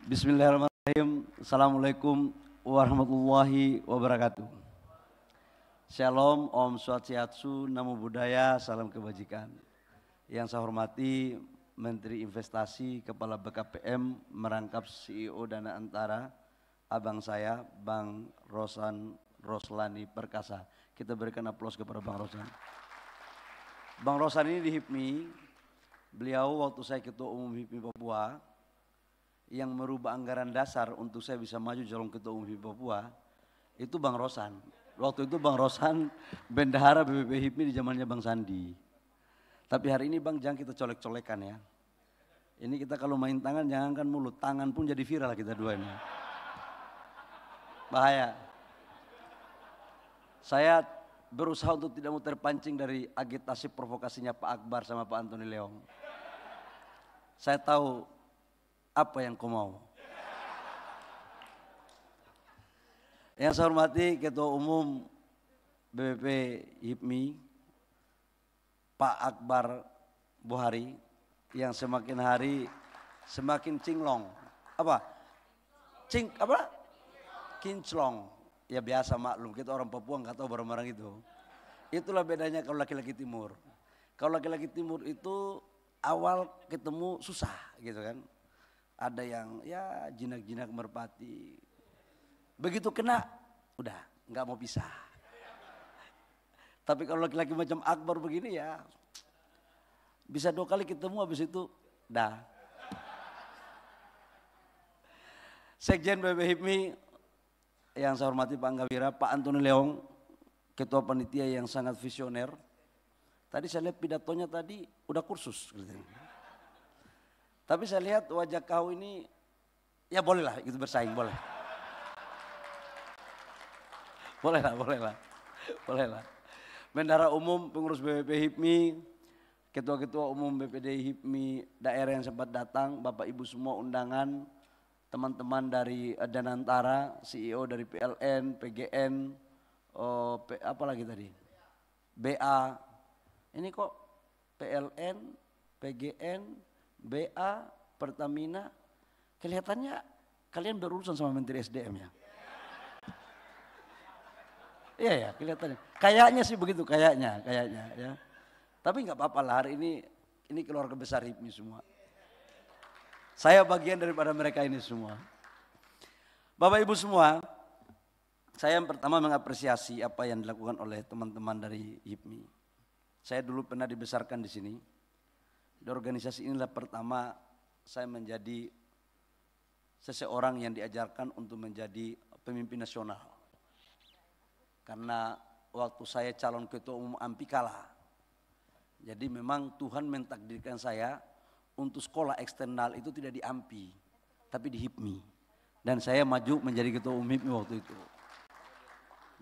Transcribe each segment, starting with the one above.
Bismillahirrahmanirrahim. Assalamualaikum warahmatullahi wabarakatuh. Shalom, Om Swastiastu, Namo Buddhaya, salam kebajikan. Yang saya hormati Menteri Investasi, Kepala BKPM, merangkap CEO Dana Antara, abang saya, Bang Roslani Perkasa. Kita berikan aplaus kepada Bang Roslan. Bang Roslan ini di HIPMI, beliau waktu saya Ketua Umum HIPMI Papua, yang merubah anggaran dasar untuk saya bisa maju calon Ketua Umum HIPMI Papua, itu Bang Rosan. Waktu itu Bang Rosan bendahara BPP HIPMI di zamannya Bang Sandi. Tapi hari ini Bang jangan kita colek-colekan ya. Ini kita kalau main tangan jangankan mulut, tangan pun jadi viral kita dua ini. Bahaya. Saya berusaha untuk tidak mau terpancing dari agitasi provokasinya Pak Akbar sama Pak Antoni Leong. Saya tahu apa yang kau mau. Yang saya hormati Ketua Umum BPP HIPMI Pak Akbar Buhari, yang semakin hari semakin cinglong. Apa? Kinclong. Ya biasa maklum, kita orang Papua nggak tahu barang-barang itu. Itulah bedanya kalau laki-laki timur. Kalau laki-laki timur itu awal ketemu susah gitu kan. Ada yang ya jinak-jinak merpati. Begitu kena, udah nggak mau pisah. Tapi kalau laki-laki macam Akbar begini ya, bisa 2 kali ketemu habis itu dah. Sekjen BPP HIPMI yang saya hormati Pak Angga Wira, Pak Antoni Leong, Ketua Panitia yang sangat visioner. Tadi saya lihat pidatonya tadi udah kursus. Tapi saya lihat wajah kau ini, ya bolehlah itu bersaing, boleh. Bolehlah. Bendahara Umum, pengurus BPP HIPMI, ketua-ketua umum BPD HIPMI daerah yang sempat datang, Bapak Ibu semua undangan, teman-teman dari Danantara, CEO dari PLN, PGN, apa lagi tadi? BA. Ini kok PLN, PGN, BA, Pertamina, kelihatannya kalian berurusan sama Menteri SDM ya? Iya ya, kelihatannya. Kayaknya sih begitu, kayaknya ya. Tapi nggak apa-apa lah, hari ini keluarga besar HIPMI semua. Saya bagian daripada mereka ini semua. Bapak Ibu semua, saya yang pertama mengapresiasi apa yang dilakukan oleh teman-teman dari HIPMI. Saya dulu pernah dibesarkan di sini. Di organisasi inilah pertama saya menjadi seseorang yang diajarkan untuk menjadi pemimpin nasional. Karena waktu saya calon Ketua Umum AMPI kalah. Jadi memang Tuhan mentakdirkan saya untuk sekolah eksternal itu tidak di AMPI, tapi di HIPMI. Dan saya maju menjadi Ketua Umum HIPMI waktu itu.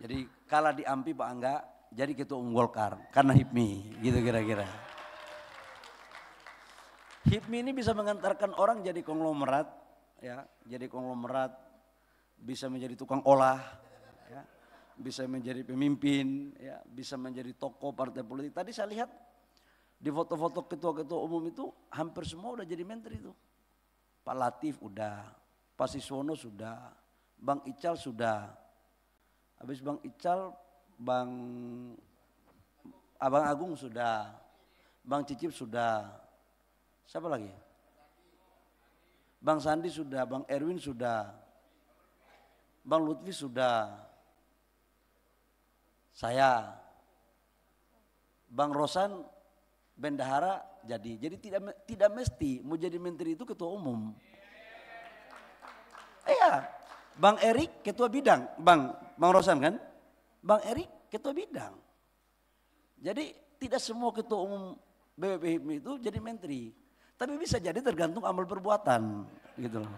Jadi kalah di AMPI Pak Angga, jadi Ketua Umum Golkar karena HIPMI, gitu kira-kira. HIPMI ini bisa mengantarkan orang jadi konglomerat, ya, jadi konglomerat, bisa menjadi tukang olah, ya, bisa menjadi pemimpin, ya, bisa menjadi tokoh partai politik. Tadi saya lihat di foto-foto ketua-ketua umum itu hampir semua udah jadi menteri itu. Pak Latif udah, Pak Siswono sudah, Bang Ical sudah. Habis Bang Ical, Abang Agung sudah, Bang Cicip sudah. Siapa lagi? Bang Sandi sudah, Bang Erwin sudah, Bang Lutfi sudah, saya, Bang Rosan bendahara jadi tidak mesti mau jadi menteri itu ketua umum. Iya, Bang Erik ketua bidang, Bang Rosan kan, Bang Erik ketua bidang. Jadi tidak semua ketua umum BPP HIPMI itu jadi menteri. Tapi bisa jadi tergantung amal perbuatan gitu loh.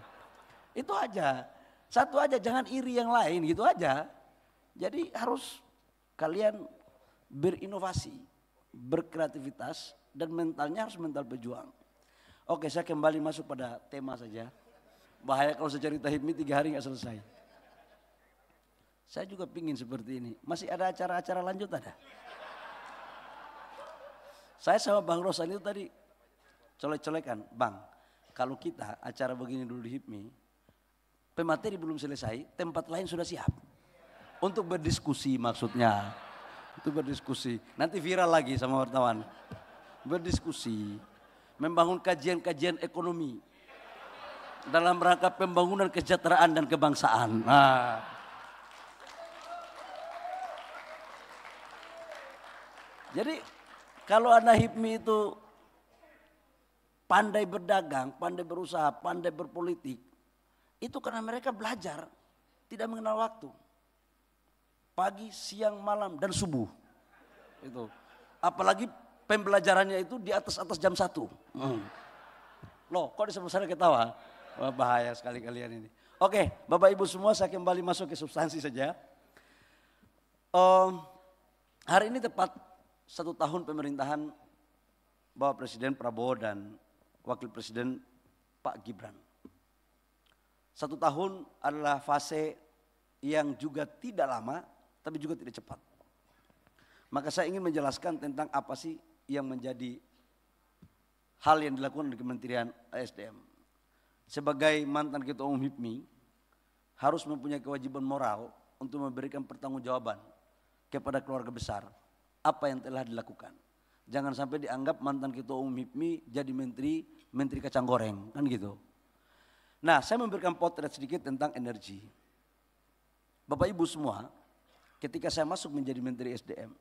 Itu aja. Satu aja, jangan iri yang lain gitu aja. Jadi harus kalian berinovasi, berkreativitas, dan mentalnya harus mental pejuang. Oke, saya kembali masuk pada tema saja. Bahaya kalau saya cerita HIPMI 3 hari gak selesai. Saya juga pingin seperti ini. Masih ada acara-acara lanjut ada? Saya sama Bang Rosan itu tadi colek-colekan, Bang, kalau kita acara begini dulu di HIPMI, pemateri belum selesai, tempat lain sudah siap. Untuk berdiskusi maksudnya. Untuk berdiskusi. Nanti viral lagi sama wartawan. Berdiskusi. Membangun kajian-kajian ekonomi. Dalam rangka pembangunan kesejahteraan dan kebangsaan. Nah. Jadi kalau anak HIPMI itu pandai berdagang, pandai berusaha, pandai berpolitik, itu karena mereka belajar, tidak mengenal waktu. Pagi, siang, malam, dan subuh. Itu. Apalagi pembelajarannya itu di atas jam 1. Loh, kok di sebelah sana ketawa? Wah, bahaya sekali kalian ini. Oke, Bapak Ibu semua, saya kembali masuk ke substansi saja. Hari ini tepat 1 tahun pemerintahan Bapak Presiden Prabowo dan Wakil Presiden Pak Gibran. 1 tahun adalah fase yang juga tidak lama, tapi juga tidak cepat. Maka saya ingin menjelaskan tentang apa sih yang menjadi hal yang dilakukan di Kementerian ASDM. Sebagai mantan Ketua Umum HIPMI, harus mempunyai kewajiban moral untuk memberikan pertanggungjawaban kepada keluarga besar apa yang telah dilakukan. Jangan sampai dianggap mantan Ketua Umum HIPMI jadi menteri kacang goreng, kan gitu. Nah, saya memberikan potret sedikit tentang energi. Bapak Ibu semua, ketika saya masuk menjadi Menteri SDM,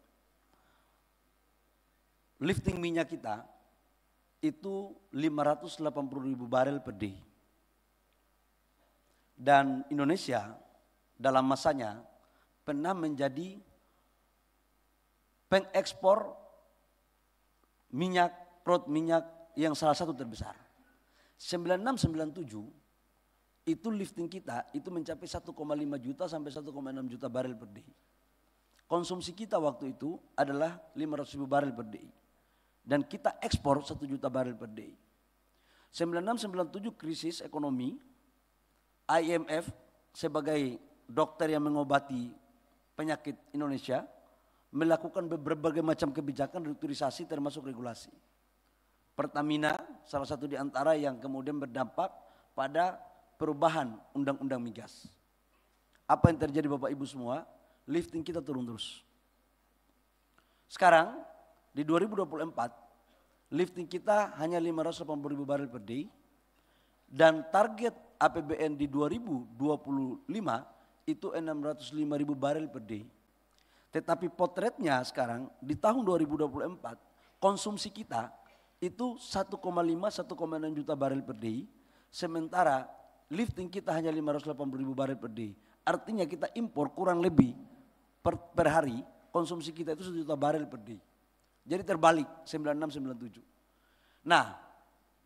lifting minyak kita itu 580.000 barel per day. Dan Indonesia dalam masanya pernah menjadi pengekspor minyak, produk minyak yang salah satu terbesar. 9697 itu lifting kita itu mencapai 1,5 juta sampai 1,6 juta barel per day. Konsumsi kita waktu itu adalah 500.000 barel per day. Dan kita ekspor 1 juta barel per day. 9697 krisis ekonomi, IMF sebagai dokter yang mengobati penyakit Indonesia melakukan berbagai macam kebijakan restrukturisasi termasuk regulasi. Pertamina salah satu di antara yang kemudian berdampak pada perubahan undang-undang migas. Apa yang terjadi Bapak Ibu semua? Lifting kita turun terus. Sekarang di 2024 lifting kita hanya 580.000 barel per day dan target APBN di 2025 itu 605.000 barel per day. Tetapi potretnya sekarang di tahun 2024 konsumsi kita itu 1,5-1,6 juta barel per day, sementara lifting kita hanya 580.000 barel per day. Artinya kita impor kurang lebih per hari konsumsi kita itu 1 juta barel per day. Jadi terbalik 9697. Nah,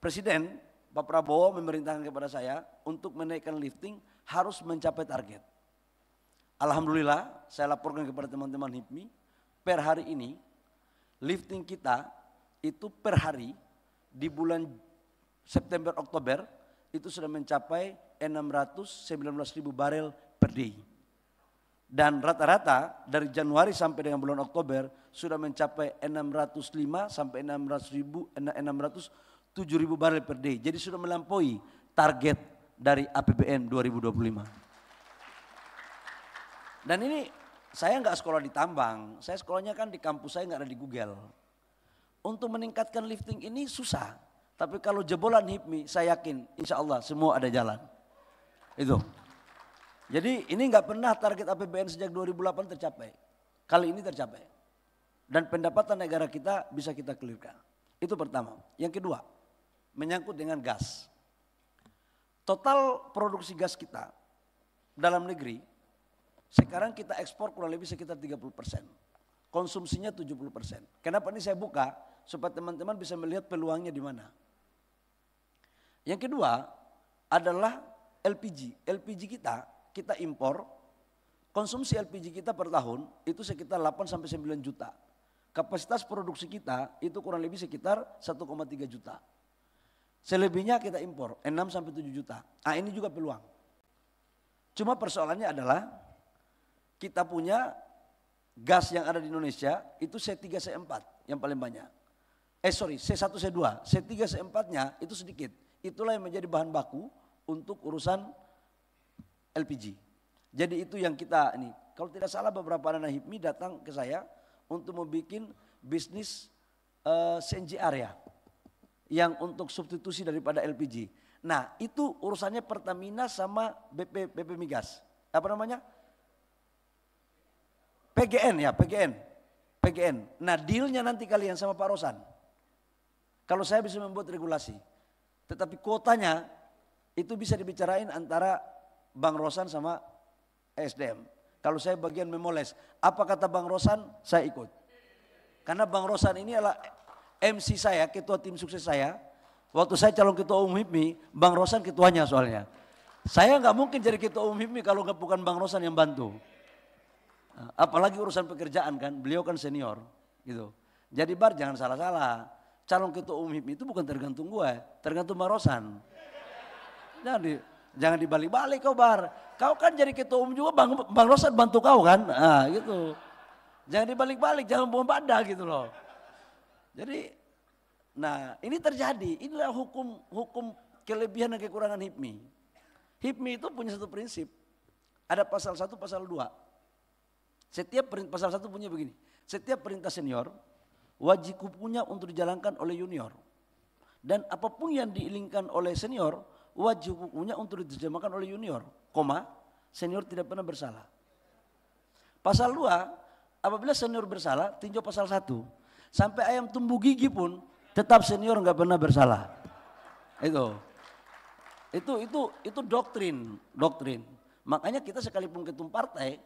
Presiden Pak Prabowo memerintahkan kepada saya untuk menaikkan lifting harus mencapai target. Alhamdulillah saya laporkan kepada teman-teman HIPMI, per hari ini lifting kita itu per hari di bulan September Oktober itu sudah mencapai 619.000 barel per day. Dan rata-rata dari Januari sampai dengan bulan Oktober sudah mencapai 605 sampai 607.000 barel per day. Jadi sudah melampaui target dari APBN 2025. Dan ini saya nggak sekolah di tambang, saya sekolahnya kan di kampus saya nggak ada di Google. Untuk meningkatkan lifting ini susah, tapi kalau jebolan HIPMI saya yakin insya Allah semua ada jalan. Itu. Jadi ini nggak pernah target APBN sejak 2008 tercapai, kali ini tercapai. Dan pendapatan negara kita bisa kita clearkan. Itu pertama. Yang kedua, menyangkut dengan gas. Total produksi gas kita dalam negeri, sekarang kita ekspor kurang lebih sekitar 30%. Konsumsinya 70%. Kenapa ini saya buka? Supaya teman-teman bisa melihat peluangnya di mana. Yang kedua adalah LPG. LPG kita impor, konsumsi LPG kita per tahun itu sekitar 8 sampai 9 juta. Kapasitas produksi kita itu kurang lebih sekitar 1,3 juta. Selebihnya kita impor 6 sampai 7 juta. Nah, ini juga peluang. Cuma persoalannya adalah kita punya gas yang ada di Indonesia itu C3 C4 yang paling banyak. C1 C2, C3 C4-nya itu sedikit. Itulah yang menjadi bahan baku untuk urusan LPG. Jadi itu yang kita ini. Kalau tidak salah beberapa anak HIPMI datang ke saya untuk membuat bisnis CNG area yang untuk substitusi daripada LPG. Nah itu urusannya Pertamina sama BP Migas. Apa namanya? PGN ya, PGN. Nah dealnya nanti kalian sama Pak Rosan. Kalau saya bisa membuat regulasi. Tetapi kuotanya itu bisa dibicarain antara Bang Rosan sama SDM. Kalau saya bagian memoles, apa kata Bang Rosan, saya ikut. Karena Bang Rosan ini adalah MC saya, ketua tim sukses saya. Waktu saya calon ketua umum HIPMI, Bang Rosan ketuanya soalnya. Saya nggak mungkin jadi ketua umum HIPMI kalau nggak bukan Bang Rosan yang bantu. Apalagi urusan pekerjaan kan, beliau kan senior gitu. Jadi Bar jangan salah-salah. Calon ketua umum HIPMI itu bukan tergantung gue, tergantung Bang Rosan. Jangan dibalik-balik kau Bar. Kau kan jadi ketua umum juga Bang Rosan bantu kau kan. Nah gitu. Jangan dibalik-balik, jangan buang badan gitu loh. Jadi, nah ini terjadi. Inilah hukum kelebihan dan kekurangan HIPMI. HIPMI itu punya satu prinsip. Ada pasal 1, pasal 2. Pasal 1 punya begini. Setiap perintah senior wajib punya untuk dijalankan oleh junior. Dan apapun yang diinginkan oleh senior wajib hukumnya untuk diterjemahkan oleh junior, senior tidak pernah bersalah. Pasal 2, apabila senior bersalah, tinjau pasal 1. Sampai ayam tumbuh gigi pun tetap senior nggak pernah bersalah. Itu doktrin. Makanya kita sekalipun ketum partai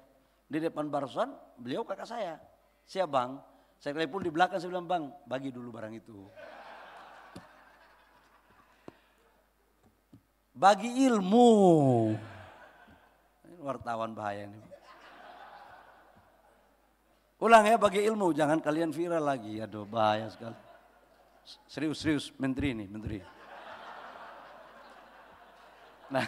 di depan Barosan, beliau kakak saya. Siap Bang, sekalipun di belakang saya bilang Bang, bagi dulu barang itu. Bagi ilmu. Ini wartawan bahaya nih. Ulang ya, bagi ilmu, jangan kalian viral lagi. Aduh bahaya sekali. Serius menteri ini, menteri. Nah